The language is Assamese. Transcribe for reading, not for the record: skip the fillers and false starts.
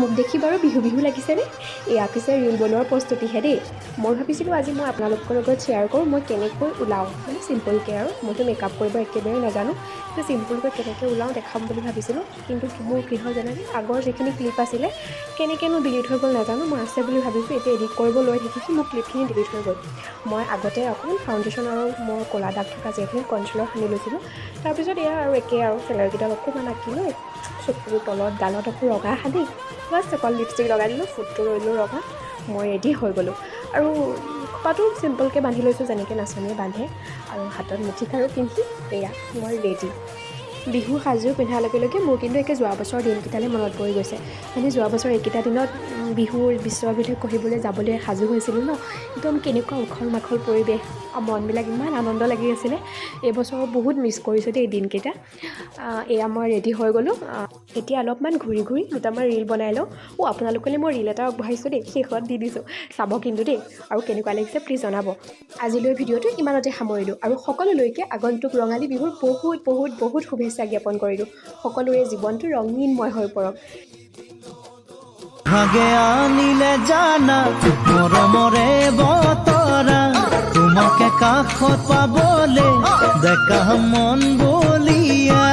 মোক দেখি বাৰু বিহু বিহু লাগিছেনে? এয়া পিছে ৰীল বনোৱাৰ প্ৰস্তুতিহে দেই। মই ভাবিছিলোঁ আজি মই আপোনালোকৰ লগত শ্বেয়াৰ কৰোঁ মই কেনেকৈ ওলাওঁ, মানে চিম্পলকৈ আৰু। মইতো মেকআপ কৰিব একেবাৰে নাজানো, কিন্তু চিম্পলকৈ কেনেকৈ ওলাওঁ দেখাম বুলি ভাবিছিলোঁ। কিন্তু মোৰ কি হ'ল জানানে, আগৰ যিখিনি ক্লিপ আছিলে কেনেকৈনো ডিলিট হৈ গ'ল নাজানো। মই আছে বুলি ভাবিছোঁ, এতিয়া এডিট কৰিব লৈ থাকিছোঁ, মোৰ ক্লিপখিনি ডিলিট হৈ গ'ল। মই আগতে অকণমান ফাউণ্ডেশ্যন আৰু মোৰ ক'লা দাগ থকা যিখিনি কনচিলাৰ সানি লৈছিলোঁ। তাৰপিছত এয়া আৰু একেই আৰু চেলাৰকেইডাল অকণমান আঁকি লৈ চকুৰ তলত গালত আকৌ ৰঙা সানি বাছ অকল লিপষ্টিক লগাই দিলোঁ, ফুটটো ৰৈলোঁ ৰঙা। মই ৰেডি হৈ গ'লোঁ আৰু খোপাটো চিম্পলকৈ বান্ধি লৈছোঁ যেনেকৈ নাচনীয়ে বান্ধে, আৰু হাতত মুঠিখাৰু পিন্ধি এয়া মই ৰেডি। বিহু সাজযোৰ পিন্ধাৰ লগে লগে মোৰ কিন্তু একে যোৱা বছৰৰ দিনকেইটালৈ মনত পৰি গৈছে। মানে যোৱা বছৰ এইকেইটা দিনত বিহুৰ বিশ্ববিধে কঢ়িবলৈ যাবলৈ সাজু হৈছিলোঁ ন, একদম কেনেকুৱা উখল মাখল পৰিৱেশ, মনবিলাক ইমান আনন্দ লাগি আছিলে। এইবছৰ বহুত মিছ কৰিছোঁ দেই দিনকেইটা। এয়া মই ৰেডি হৈ গ'লোঁ। এতিয়া অলপমান ঘূৰি ঘূৰি দুটামান ৰীল বনাই লওঁ। আপোনালোকলৈ মই ৰীল এটা আগবঢ়াইছোঁ দেই, শেষত দি দিছোঁ, চাব কিন্তু দেই। আৰু কেনেকুৱা লাগিছে প্লিজ জনাব। আজিলৈ ভিডিঅ'টো ইমানতে সামৰিলোঁ, আৰু সকলোলৈকে আগন্তুক ৰঙালী বিহুৰ বহুত বহুত বহুত শুভেচ্ছা জ্ঞাপন কৰিলোঁ। সকলোৰে জীৱনটো ৰঙীনময় হৈ পৰক। ভাগে আনিলে জানা মৰমৰে বতৰা, তোমাকে কাষত পাবলে ডেকা মন বলিয়া।